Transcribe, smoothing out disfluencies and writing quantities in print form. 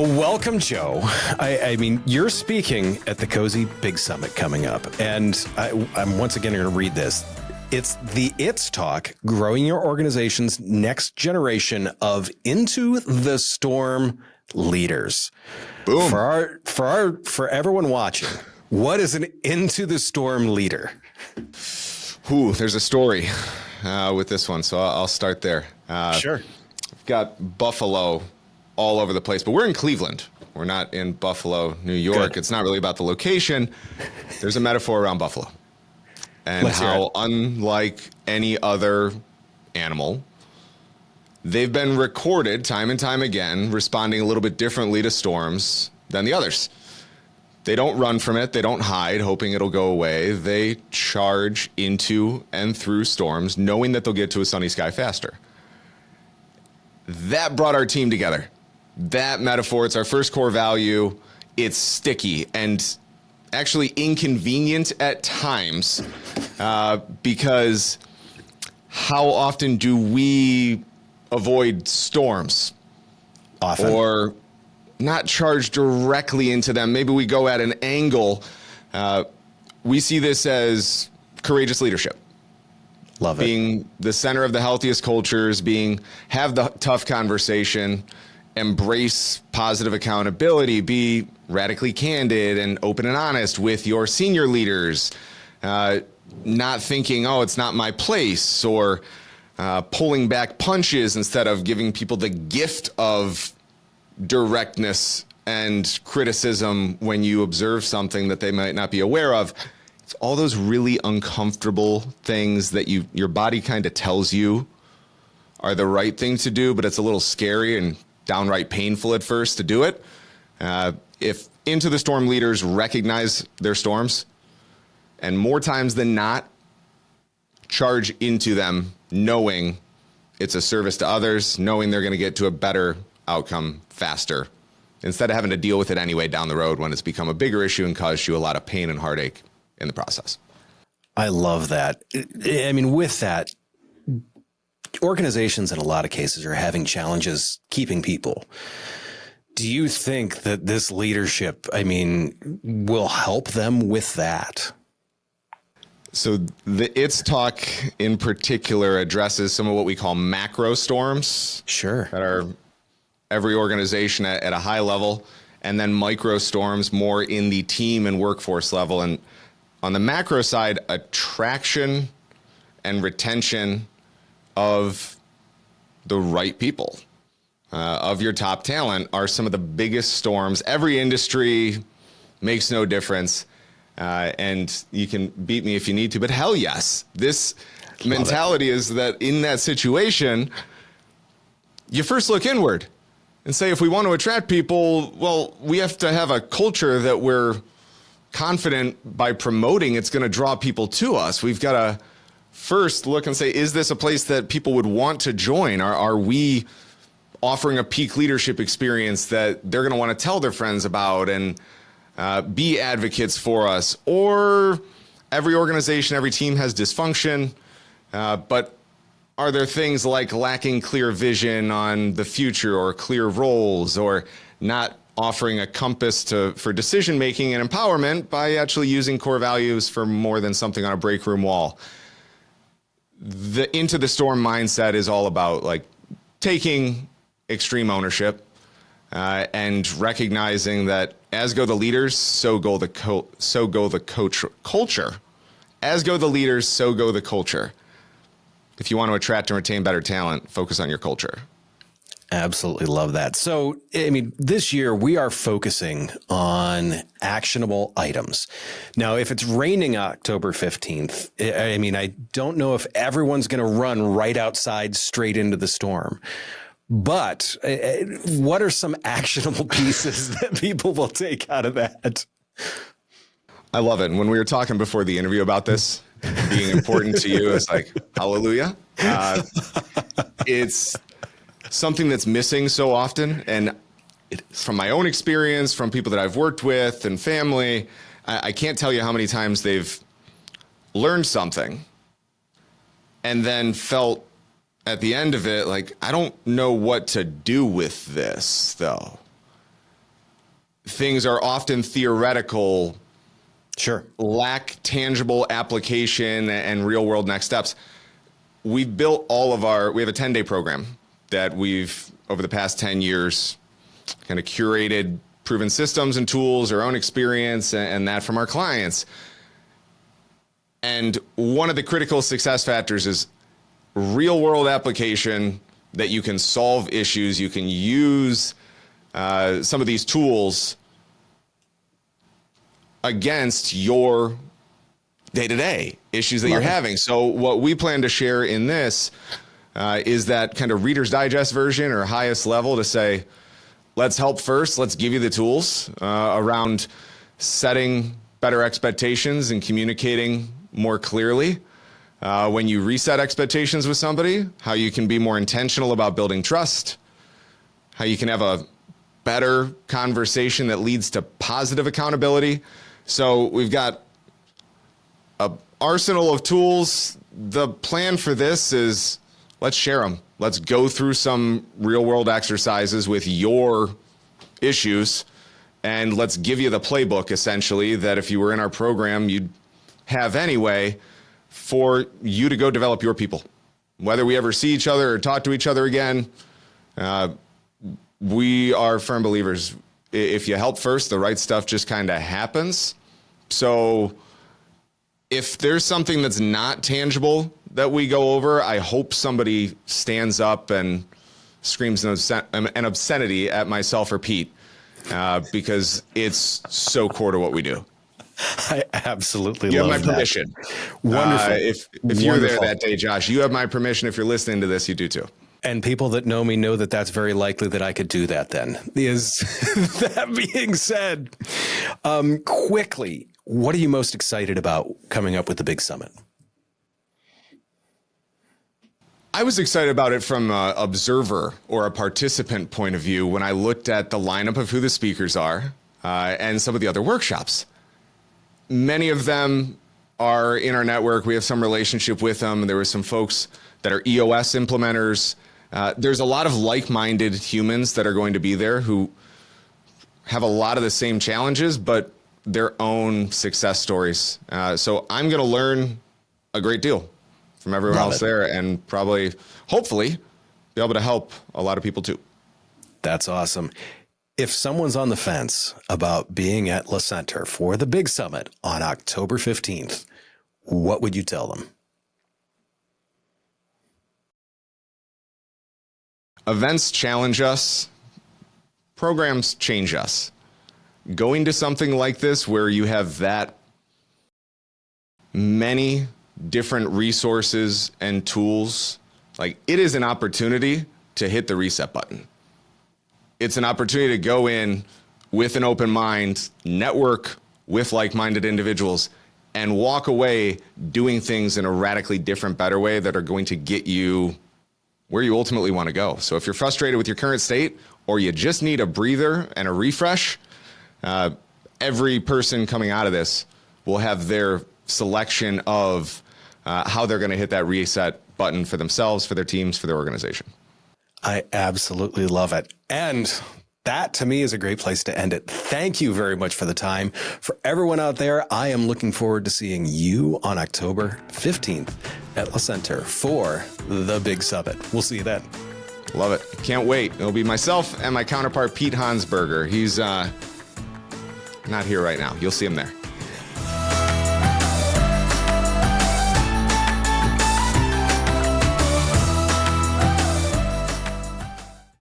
Well, welcome, Joe. I mean, you're speaking at the Cozy Big Summit coming up, and I'm once again going to read this. It's the It's Talk, growing your organization's next generation of Into the Storm leaders. Boom. For everyone watching, what is an Into the Storm leader? Ooh, there's a story with this one, so I'll start there. Sure. I've got Buffalo all over the place, but we're in Cleveland. We're not in Buffalo, New York. Good. It's not really about the location. There's a metaphor around Buffalo and how, unlike any other animal, they've been recorded time and time again responding a little bit differently to storms than the others. They don't run from it. They don't hide, hoping it'll go away. They charge into and through storms, knowing that they'll get to a sunny sky faster. That brought our team together. That metaphor, it's our first core value. It's sticky and actually inconvenient at times because how often do we avoid storms? Often. Or not charge directly into them. Maybe we go at an angle. We see this as courageous leadership. Love it. Being the center of the healthiest cultures, have the tough conversation, embrace positive accountability, be radically candid and open and honest with your senior leaders, not thinking, oh, it's not my place, or pulling back punches instead of giving people the gift of directness and criticism when you observe something that they might not be aware of. It's all those really uncomfortable things that your body kind of tells you are the right thing to do, but it's a little scary and downright painful at first to do it. If Into the Storm leaders recognize their storms and more times than not charge into them knowing it's a service to others, knowing they're going to get to a better outcome faster instead of having to deal with it anyway down the road when it's become a bigger issue and caused you a lot of pain and heartache in the process. I love that. I mean, with that, organizations in a lot of cases are having challenges keeping people. Do you think that this leadership, will help them with that? So the It's Talk in particular addresses some of what we call macro storms. Sure. That are every organization at a high level, and then micro storms more in the team and workforce level. And on the macro side, attraction and retention of the right people, of your top talent, are some of the biggest storms. Every industry makes no difference. And you can beat me if you need to, but hell yes. This mentality is that in that situation, you first look inward and say, if we want to attract people, well, we have to have a culture that we're confident by promoting it's going to draw people to us. We've got to first look and say, is this a place that people would want to join? Are we offering a peak leadership experience that they're going to want to tell their friends about and be advocates for us? Or every organization, every team has dysfunction, but are there things like lacking clear vision on the future or clear roles, or not offering a compass for decision making and empowerment by actually using core values for more than something on a break room wall? The Into the Storm mindset is all about taking extreme ownership and recognizing that as go the leaders, so go the culture. As go the leaders, so go the culture. If you want to attract and retain better talent, focus on your culture. Absolutely love that. So, this year we are focusing on actionable items. Now, if it's raining October 15th, I don't know if everyone's going to run right outside straight into the storm. But what are some actionable pieces that people will take out of that? I love it. And when we were talking before the interview about this being important to you, it's like, hallelujah. It's something that's missing so often. And from my own experience, from people that I've worked with and family, I can't tell you how many times they've learned something and then felt at the end of it, like, I don't know what to do with this, though. things are often theoretical, Sure. lack tangible application and real world next steps. We've built we have a 10-day program that we've, over the past 10 years, kind of curated proven systems and tools, our own experience, and that from our clients. And one of the critical success factors is real world application, that you can solve issues, you can use some of these tools against your day-to-day issues that you're having. So what we plan to share in this is that kind of Reader's Digest version or highest level to say, let's help first. Let's give you the tools around setting better expectations and communicating more clearly. When you reset expectations with somebody, how you can be more intentional about building trust, how you can have a better conversation that leads to positive accountability. So we've got an arsenal of tools. The plan for this is let's share them. Let's go through some real world exercises with your issues, and let's give you the playbook, essentially, that if you were in our program, you'd have anyway, for you to go develop your people. Whether we ever see each other or talk to each other again, we are firm believers. If you help first, the right stuff just kind of happens. So if there's something that's not tangible that we go over, I hope somebody stands up and screams an obscenity at myself or Pete, because it's so core to what we do. I absolutely love that. You have my permission. Wonderful. If you were there that day, Josh, you have my permission. If you're listening to this, you do too. And people that know me know that that's very likely that I could do that then. That being said, quickly, what are you most excited about coming up with the big summit? I was excited about it from an observer or a participant point of view when I looked at the lineup of who the speakers are and some of the other workshops. Many of them are in our network. We have some relationship with them. There were some folks that are EOS implementers. There's a lot of like-minded humans that are going to be there who have a lot of the same challenges, but their own success stories. So I'm going to learn a great deal from everyone else there, and probably, hopefully, be able to help a lot of people too. That's awesome. If someone's on the fence about being at La Center for the big summit on October 15th, what would you tell them? Events challenge us. Programs change us. Going to something like this where you have that many different resources and tools, like, it is an opportunity to hit the reset button. It's an opportunity to go in with an open mind, network with like-minded individuals, and walk away doing things in a radically different, better way that are going to get you where you ultimately want to go. So if you're frustrated with your current state, or you just need a breather and a refresh, every person coming out of this will have their selection of how they're going to hit that reset button for themselves, for their teams, for their organization. I absolutely love it. And that, to me, is a great place to end it. Thank you very much for the time. For everyone out there, I am looking forward to seeing you on October 15th at La Center for the Big Summit. We'll see you then. Love it. Can't wait. It'll be myself and my counterpart, Pete Hansberger. He's not here right now. You'll see him there.